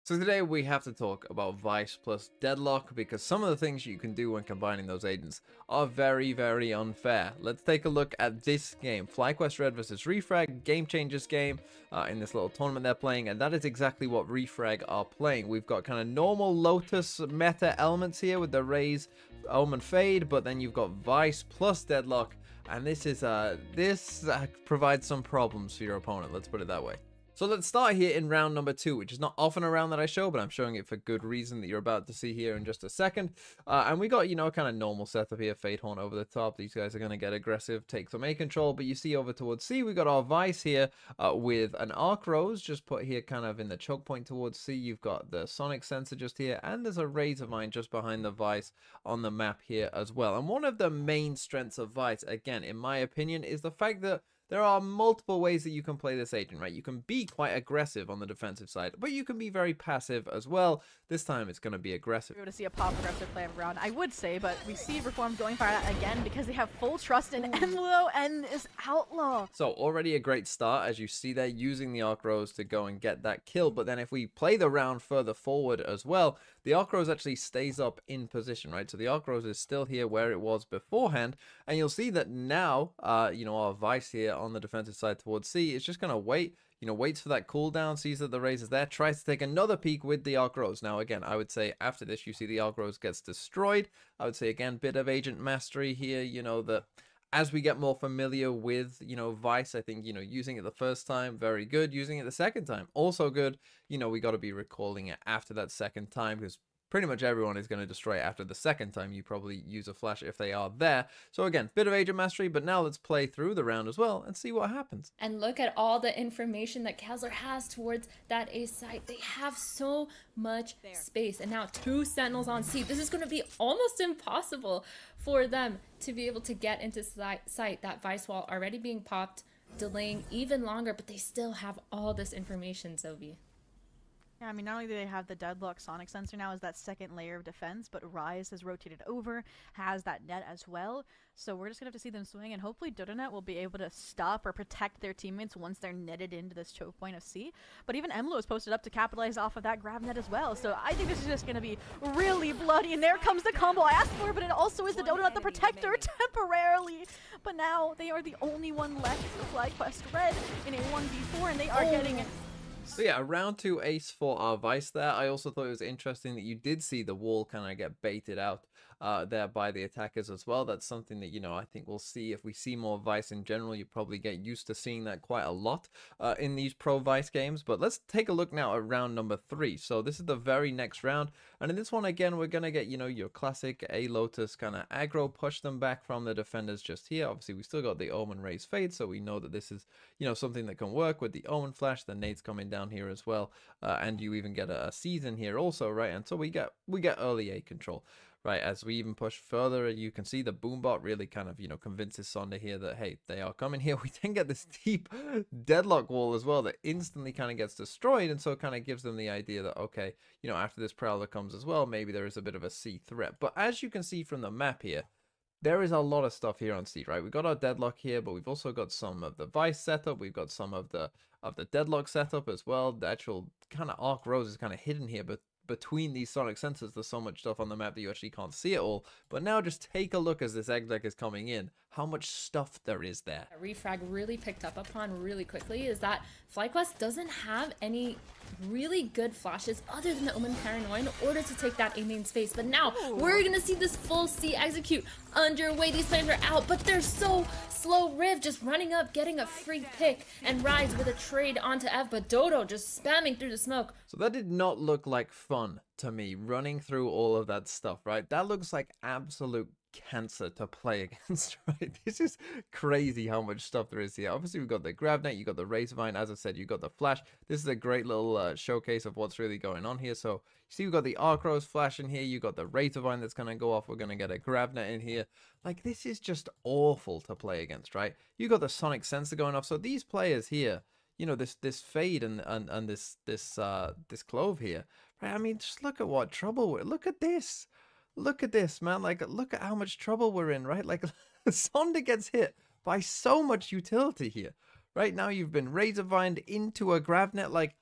So today we have to talk about Vyse plus Deadlock because some of the things you can do when combining those agents are very, very unfair. Let's take a look at this game. FlyQuest Red versus Refrag, Game Changers game in this little tournament they're playing, and that is exactly what Refrag are playing. We've got kind of normal Lotus meta elements here with the Raze, Omen Fade, but then you've got Vyse plus Deadlock, and this provides some problems for your opponent, let's put it that way. So let's start here in round number 2, which is not often a round that I show, but I'm showing it for good reason that you're about to see here in just a second. And we got, kind of normal setup here, Fate Horn over the top. These guys are going to get aggressive, take some A control, but you see over towards C, we got our Vyse here with an Arc Rose just put here kind of in the choke point towards C. You've got the Sonic Sensor just here, and there's a Razor Vine just behind the Vyse on the map here as well. And one of the main strengths of Vyse, again, in my opinion, is the fact that there are multiple ways that you can play this agent, right? You can be quite aggressive on the defensive side, but you can be very passive as well. This time it's going to be aggressive. We're going to see a pop aggressive play of round, I would say, but we see Reform going for that again because they have full trust in Emlo and this Outlaw. So already a great start, as you see there, using the Arc Rose to go and get that kill. But then if we play the round further forward as well, the Arc Rose actually stays up in position, right? So the Arc Rose is still here where it was beforehand, and you'll see that now, our Vyse here on the defensive side towards C is just going to wait, waits for that cooldown, sees that the Raze is there, tries to take another peek with the Arc Rose. Now, again, I would say after this, you see the Arc Rose gets destroyed. I would say, again, bit of agent mastery here, that as we get more familiar with, Vyse, I think, using it the first time, very good. Using it the second time, also good. We got to be recalling it after that second time because pretty much everyone is going to destroy it after the second time you probably use a flash if they are there. So again, bit of agent mastery, but now let's play through the round as well and see what happens. And look at all the information that Kessler has towards that A site. They have so much space. And now 2 Sentinels on C. This is going to be almost impossible for them to be able to get into site. That Vyse wall already being popped, delaying even longer, but they still have all this information, Zoe. Yeah, I mean, not only do they have the Deadlock Sonic Sensor now as that second layer of defense, but Ryze has rotated over, has that net as well. So we're just going to have to see them swing, and hopefully Dodonet will be able to stop or protect their teammates once they're netted into this choke point of C. But even Emlo is posted up to capitalize off of that grab net as well. So I think this is just going to be really bloody, and there comes the combo I asked for, but it also is the Dodonet the protector temporarily. But now they are the only one left for FlyQuest Red in a 1v4, and they are getting... So yeah, a round 2 ace for our Vyse there. I also thought it was interesting that you did see the wall kind of get baited out there by the attackers as well. That's something that, I think we'll see. If we see more Vyse in general, you probably get used to seeing that quite a lot in these pro Vyse games. But let's take a look now at round number 3. So this is the very next round. And in this one, again, we're going to get, your classic A Lotus kind of aggro, push them back from the defenders just here. Obviously, we still got the Omen Raze Fade, so we know that this is, something that can work with the Omen Flash, the nades coming down here as well, and you even get a season here also, right? And so we get early A control, right? As we even push further, you can see the Boombot really kind of convinces Sonda here that hey, they are coming here. We then get this deep Deadlock wall as well that instantly kind of gets destroyed, and so it kind of gives them the idea that okay, after this Prowler comes as well, maybe there is a bit of a C threat. But as you can see from the map here, there is a lot of stuff here on C, right? We've got our Deadlock here, but we've also got some of the Vyse setup. We've got some of the Deadlock setup as well. The actual kind of Arc Rose is kind of hidden here, but between these Sonic Sensors, there's so much stuff on the map that you actually can't see it all. But now just take a look as this egg deck is coming in, how much stuff there is there. Refrag really picked up upon really quickly is that FlyQuest doesn't have any really good flashes other than the Omen Paranoia in order to take that A main space. But now we're going to see this full C execute underway. These plans are out, but they're so slow. Riv just running up, getting a free pick, and Ryze with a trade onto Ev, but Dodo just spamming through the smoke. So that did not look like fun to me, running through all of that stuff, right? That looks like absolute cancer to play against, right? This is crazy how much stuff there is here. Obviously, we've got the grab net, you got the Razor Vine, as I said, you got the flash. This is a great little showcase of what's really going on here. So you see, we've got the Arc Rose flash in here, you got the Razor Vine that's going to go off. We're going to get a grab net in here. Like, this is just awful to play against, right? You got the Sonic Sensor going off. So these players here, this Fade and this Clove here, right? I mean, just look at what trouble look at this. Look at this, man. Like, look at how much trouble we're in, right? Like, Sonda gets hit by so much utility here. Right now, you've been Razor Vined into a grab net. Like,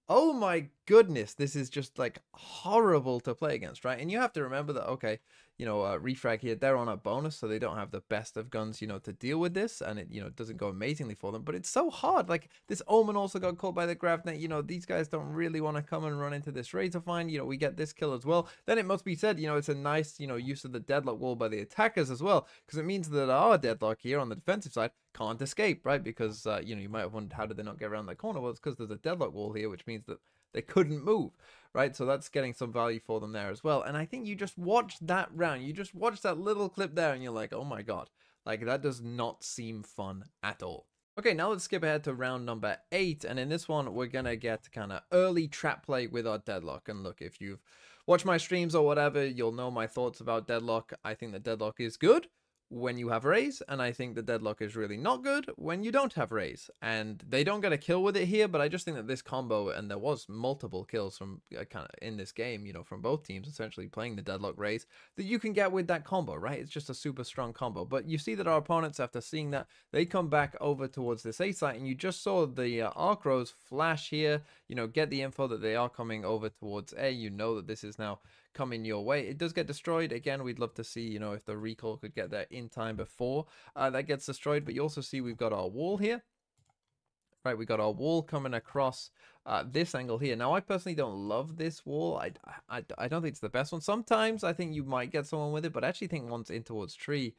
oh my goodness, this is just like horrible to play against, right? And you have to remember that, okay, you know, Refrag here, they're on a bonus, so they don't have the best of guns, you know, to deal with this, and it, you know, doesn't go amazingly for them, but it's so hard. Like, this Omen also got caught by the Gravnet, you know, these guys don't really want to come and run into this Razor Find, you know, we get this kill as well. Then it must be said, you know, it's a nice, you know, use of the Deadlock wall by the attackers as well, because it means that our Deadlock here on the defensive side can't escape, right? Because, you know, you might have wondered, how did they not get around that corner? Well, it's because there's a Deadlock wall here, which means that they couldn't move, right? So that's getting some value for them there as well. And I think you just watch that round, you just watch that little clip there, and you're like, oh my god, like, that does not seem fun at all. Okay, now let's skip ahead to round number 8, and in this one, we're gonna get kind of early trap play with our Deadlock. And look, if you've watched my streams or whatever, you'll know my thoughts about Deadlock. I think that Deadlock is good when you have Raze, and I think the Deadlock is really not good when you don't have Raze. And they don't get a kill with it here, but I just think that this combo, and there was multiple kills from kind of in this game, you know, from both teams essentially playing the Deadlock Raze, that you can get with that combo, right? It's just a super strong combo. But you see that our opponents, after seeing that, they come back over towards this A site, and you just saw the Archros flash here, you know, get the info that they are coming over towards A. You know that this is now coming your way. It does get destroyed. Again, we'd love to see, you know, if the recall could get there in time before that gets destroyed. But you also see we've got our wall here, right? We got our wall coming across this angle here. Now, I personally don't love this wall. I don't think it's the best one. Sometimes I think you might get someone with it, but I actually think once in towards tree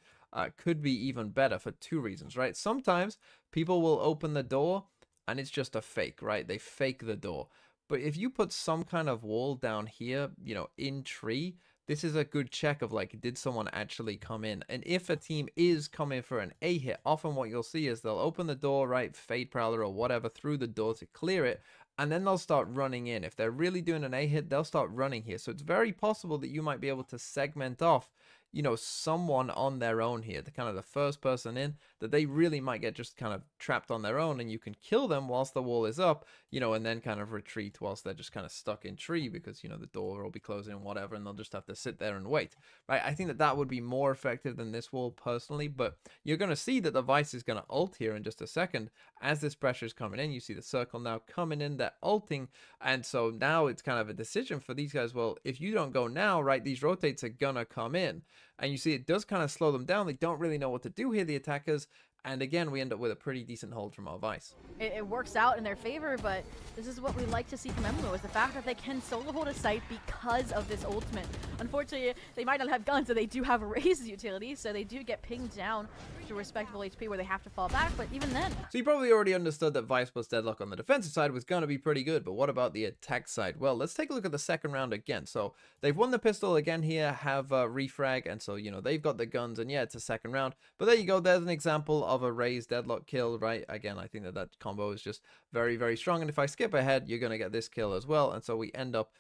could be even better for 2 reasons, right? Sometimes people will open the door and it's just a fake, right? They fake the door. But if you put some kind of wall down here, you know, in tree, this is a good check of, like, did someone actually come in? And if a team is coming for an A hit, often what you'll see is they'll open the door, right, Fade Prowler or whatever, through the door to clear it, and then they'll start running in. If they're really doing an A hit, they'll start running here. So it's very possible that you might be able to segment off, you know, someone on their own here, the kind of the first person in, that they really might get just kind of trapped on their own, and you can kill them whilst the wall is up, you know, and then kind of retreat whilst they're just kind of stuck in tree because, you know, the door will be closing and whatever, and they'll just have to sit there and wait, right? I think that that would be more effective than this wall personally, but you're going to see that the Vyse is going to ult here in just a second as this pressure is coming in. You see the circle now coming in, they're ulting, and so now it's kind of a decision for these guys. Well, if you don't go now, right, these rotates are gonna come in. And you see it does kind of slow them down. They don't really know what to do here, the attackers. And again, we end up with a pretty decent hold from our Vyse. It works out in their favor, but this is what we like to see from MMO, is the fact that they can solo hold a site because of this ultimate. Unfortunately, they might not have guns, so they do have a Raze utility, so they do get pinged down to respectable HP where they have to fall back, but even then. So you probably already understood that Vyse plus Deadlock on the defensive side was going to be pretty good, but what about the attack side? Well, let's take a look at the second round again. So they've won the pistol again here, have Refrag, and so, you know, they've got the guns, and yeah, it's a second round. But there you go, there's an example of a Raze Deadlock kill, right? Again, I think that that combo is just very, very strong, and if I skip ahead, you're going to get this kill as well, and so we end up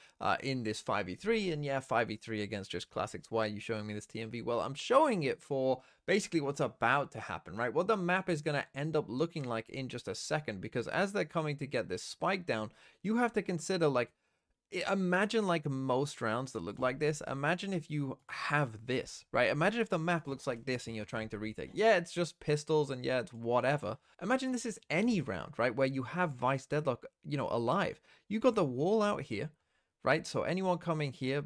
in this 5v3, and yeah, 5v3 against just classics. Why are you showing me this TMV? Well, I'm showing it for basically what's about to happen, right? What the map is going to end up looking like in just a second, because as they're coming to get this spike down, you have to consider, like, imagine like most rounds that look like this. Imagine if you have this, right? Imagine if the map looks like this and you're trying to retake. Yeah, it's just pistols and yeah, it's whatever. Imagine this is any round, right? Where you have Vyse Deadlock, you know, alive. You got the wall out here, right? So anyone coming here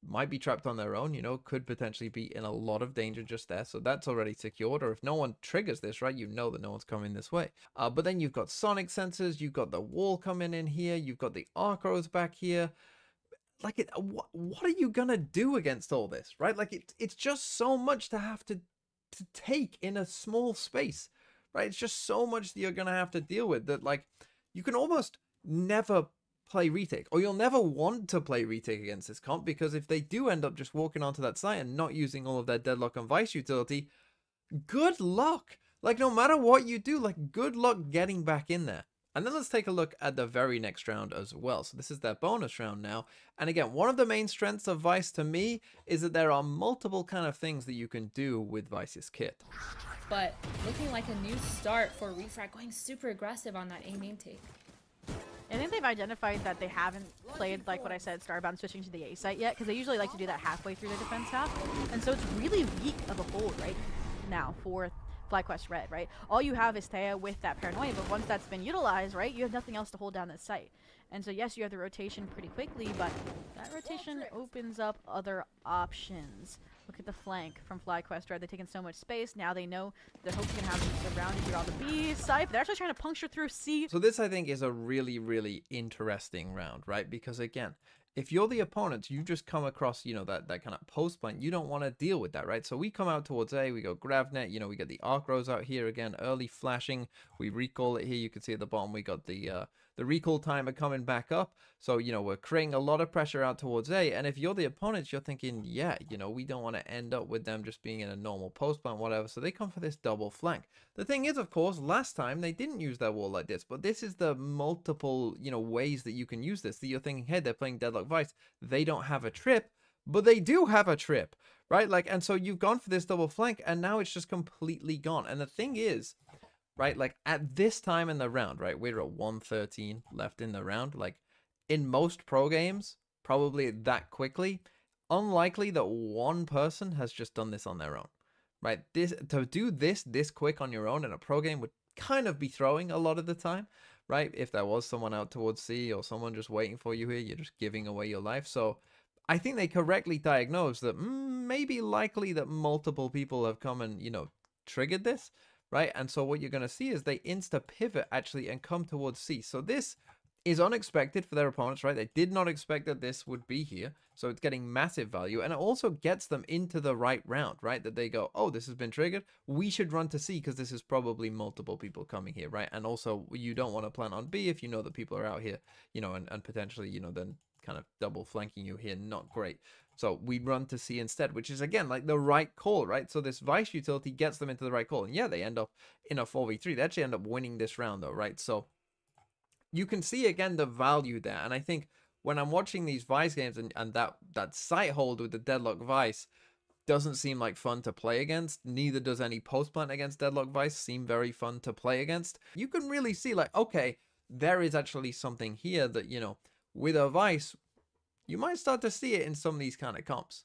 might be trapped on their own, you know, could potentially be in a lot of danger just there. So that's already secured. Or if no one triggers this, right, you know that no one's coming this way. But then you've got sonic sensors, you've got the wall coming in here, you've got the Archros back here. Like, what are you gonna do against all this, right? Like, it's just so much to have to take in a small space, right? It's just so much that you're gonna have to deal with that, like, you can almost never play retake, or you'll never want to play retake against this comp, because if they do end up just walking onto that site and not using all of their Deadlock and Vyse utility, good luck. Like, no matter what you do, like, good luck getting back in there. And then let's take a look at the very next round as well. So this is their bonus round now. And again, one of the main strengths of Vyse to me is that there are multiple kind of things that you can do with Vyse's kit. But looking like a new start for Refrag, going super aggressive on that A main take. I think they've identified that they haven't played, like what I said, Starbound switching to the A site yet, because they usually like to do that halfway through the defense half. And so it's really weak of a hold right now for FlyQuest Red, right? All you have is Thea with that Paranoia, but once that's been utilized, right, you have nothing else to hold down this site. And so yes, you have the rotation pretty quickly, but that rotation opens up other options. Look at the flank from FlyQuest, right? They're taking so much space. Now they know they're hopefully going to have the round to get all the Bs. Scythe, they're actually trying to puncture through C. So this, I think, is a really, really interesting round, right? Because again, if you're the opponent, you just come across, you know, that kind of post plant, you don't want to deal with that, right? So we come out towards A, we go Gravnet, you know, we get the Arc Rose out here again, early flashing, we recall it here, you can see at the bottom, we got the recall timer coming back up. So, you know, we're creating a lot of pressure out towards A, and if you're the opponent, you're thinking, yeah, you know, we don't want to end up with them just being in a normal post plant, whatever, so they come for this double flank. The thing is, of course, last time they didn't use their wall like this, but this is the multiple, you know, ways that you can use this, that you're thinking, hey, they're playing Deadlock Vyse, they don't have a trip, but they do have a trip, right? Like, and so you've gone for this double flank, and now it's just completely gone. And the thing is, right, like at this time in the round, right, we're at 113 left in the round. Like in most pro games, probably that quickly, unlikely that one person has just done this on their own, right? This, to do this quick on your own in a pro game would kind of be throwing a lot of the time, right? If there was someone out towards C or someone just waiting for you here, you're just giving away your life. So I think they correctly diagnosed that maybe likely that multiple people have come and, you know, triggered this, right? And so what you're going to see is they insta pivot actually and come towards C. So this is unexpected for their opponents, right? They did not expect that this would be here. So it's getting massive value. And it also gets them into the right round, right? That they go, oh, this has been triggered. We should run to C because this is probably multiple people coming here, right? And also you don't want to plant on B if you know that people are out here, you know, and potentially, you know, then kind of double flanking you here. Not great. So we run to C instead, which is again like the right call, right? So this Vyse utility gets them into the right call. And yeah, they end up in a 4v3. They actually end up winning this round though, right? So you can see again the value there. And I think when I'm watching these Vyse games and that site hold with the Deadlock Vyse doesn't seem like fun to play against, neither does any post plant against Deadlock Vyse seem very fun to play against. You can really see like, okay, there is actually something here that, you know, with a Vyse, you might start to see it in some of these kind of comps.